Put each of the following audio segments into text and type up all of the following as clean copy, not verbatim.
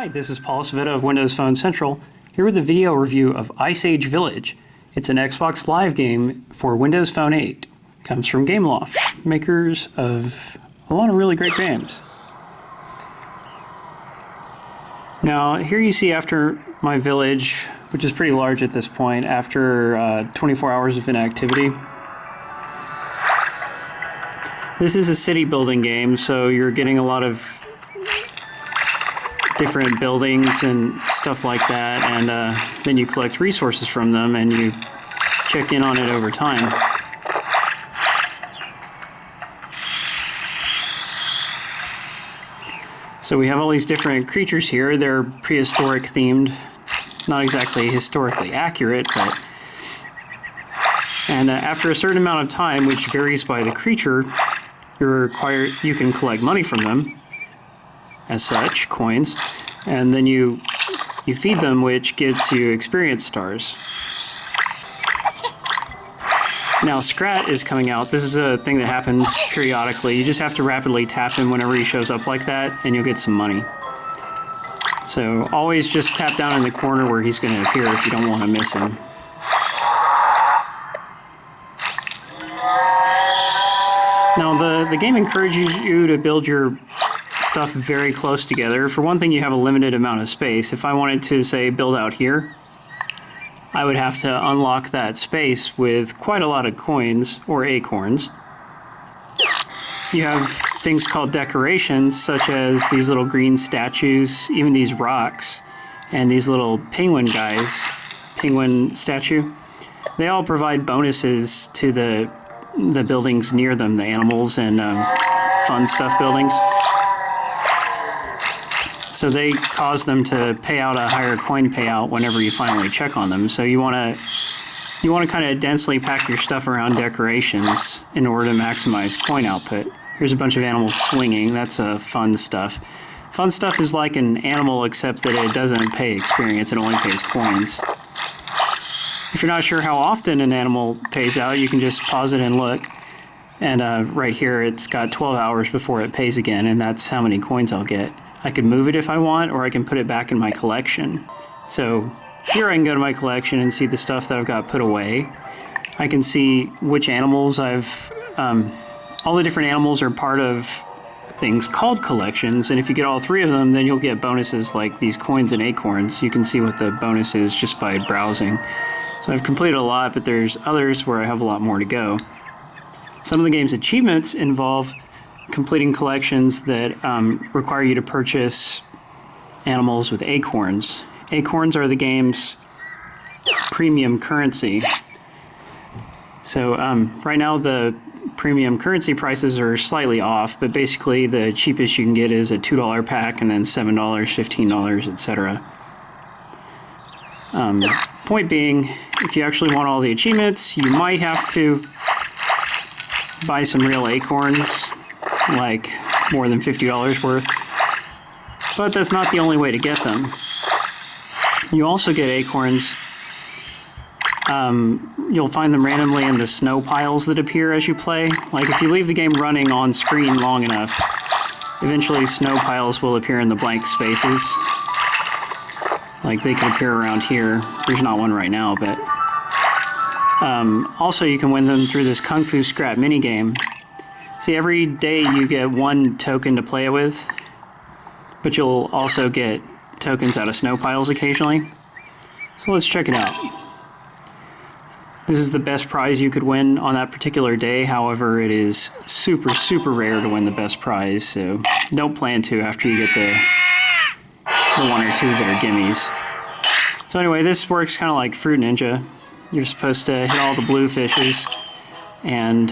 Hi, this is Paul Savetta of Windows Phone Central, here with a video review of Ice Age Village. It's an Xbox Live game for Windows Phone 8. Comes from Gameloft, makers of a lot of really great games. Now, here you see after my village, which is pretty large at this point, after 24 hours of inactivity. This is a city building game, so you're getting a lot of different buildings and stuff like that, and then you collect resources from them and you check in on it over time. So we have all these different creatures here. They're prehistoric themed, not exactly historically accurate, but after a certain amount of time, which varies by the creature, you can collect money from them, as such, coins, and then you feed them, which gives you experience stars. Now Scrat is coming out. This is a thing that happens periodically. You just have to rapidly tap him whenever he shows up like that, and you'll get some money. So always just tap down in the corner where he's going to appear if you don't want to miss him. Now the game encourages you to build your stuff very close together. For one thing, you have a limited amount of space. If I wanted to, say, build out here, I would have to unlock that space with quite a lot of coins or acorns. You have things called decorations, such as these little green statues, even these rocks, and these little penguin guys, penguin statue. They all provide bonuses to the buildings near them, the animals and fun stuff buildings. So they cause them to pay out a higher coin payout whenever you finally check on them. So you want to kind of densely pack your stuff around decorations in order to maximize coin output. Here's a bunch of animals swinging. That's fun stuff. Fun stuff is like an animal, except that it doesn't pay experience. It only pays coins. If you're not sure how often an animal pays out, you can just pause it and look. And right here, it's got 12 hours before it pays again, and that's how many coins I'll get. I can move it if I want, or I can put it back in my collection. So here I can go to my collection and see the stuff that I've got put away. I can see which animals I've... all the different animals are part of things called collections, and if you get all three of them, then you'll get bonuses like these coins and acorns. You can see what the bonus is just by browsing. So I've completed a lot, but there's others where I have a lot more to go. Some of the game's achievements involve completing collections that require you to purchase animals with acorns. Acorns are the game's premium currency. So right now the premium currency prices are slightly off, but basically the cheapest you can get is a $2 pack, and then $7, $15, etc. Point being, if you actually want all the achievements, you might have to buy some real acorns, like more than $50 worth, but that's not the only way to get them. You also get acorns. You'll find them randomly in the snow piles that appear as you play. Like if you leave the game running on screen long enough, eventually snow piles will appear in the blank spaces. Like they can appear around here. There's not one right now, but also you can win them through this Kung Fu Scrap minigame. See, every day you get one token to play with, but you'll also get tokens out of snow piles occasionally. So let's check it out. This is the best prize you could win on that particular day. However, it is super, super rare to win the best prize, so don't plan to after you get the one or two that are gimmies. So anyway, this works kind of like Fruit Ninja. You're supposed to hit all the blue fishes, and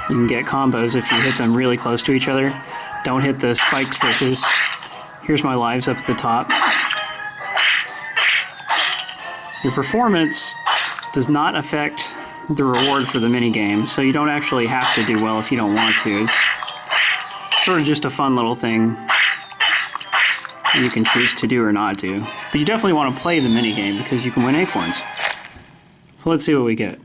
you can get combos if you hit them really close to each other. Don't hit the spiked fishes. Here's my lives up at the top. Your performance does not affect the reward for the minigame, so you don't actually have to do well if you don't want to. It's sort of just a fun little thing you can choose to do or not do. But you definitely want to play the minigame because you can win acorns. So let's see what we get.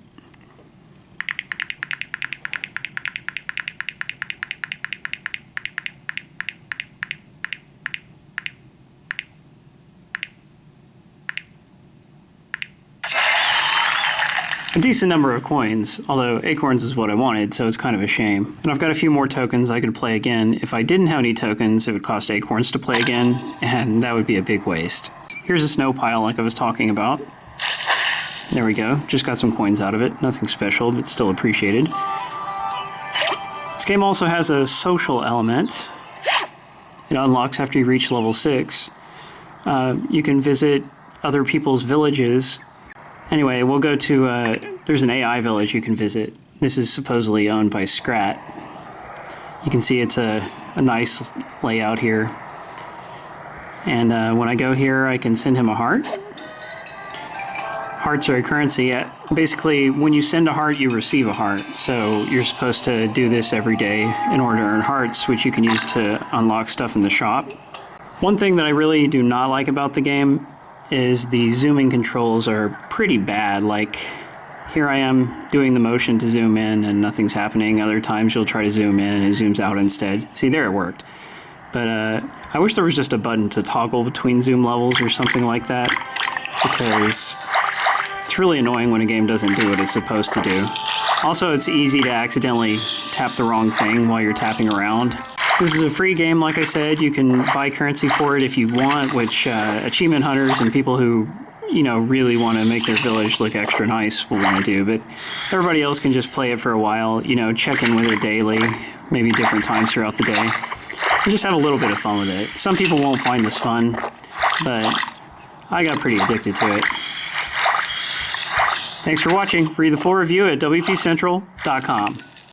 a decent number of coins, although acorns is what I wanted, so it's kind of a shame. And I've got a few more tokens I could play again. If I didn't have any tokens, it would cost acorns to play again, and that would be a big waste. Here's a snow pile like I was talking about. There we go. Just got some coins out of it. Nothing special, but still appreciated. This game also has a social element. It unlocks after you reach level 6. You can visit other people's villages. Anyway, we'll go to, there's an AI village you can visit. This is supposedly owned by Scrat. You can see it's a nice layout here. And when I go here, I can send him a heart. Hearts are a currency. Basically, when you send a heart, you receive a heart. So you're supposed to do this every day in order to earn hearts, which you can use to unlock stuff in the shop. One thing that I really do not like about the game is the zooming controls are pretty bad. Like, here I am doing the motion to zoom in and nothing's happening. Other times you'll try to zoom in and it zooms out instead. See, there it worked. But I wish there was just a button to toggle between zoom levels or something like that, because it's really annoying when a game doesn't do what it's supposed to do. Also, it's easy to accidentally tap the wrong thing while you're tapping around. This is a free game, like I said. You can buy currency for it if you want, which achievement hunters and people who, you know, really want to make their village look extra nice will want to do. But everybody else can just play it for a while, you know, check in with it daily, maybe different times throughout the day, and just have a little bit of fun with it. Some people won't find this fun, but I got pretty addicted to it. Thanks for watching. Read the full review at wpcentral.com.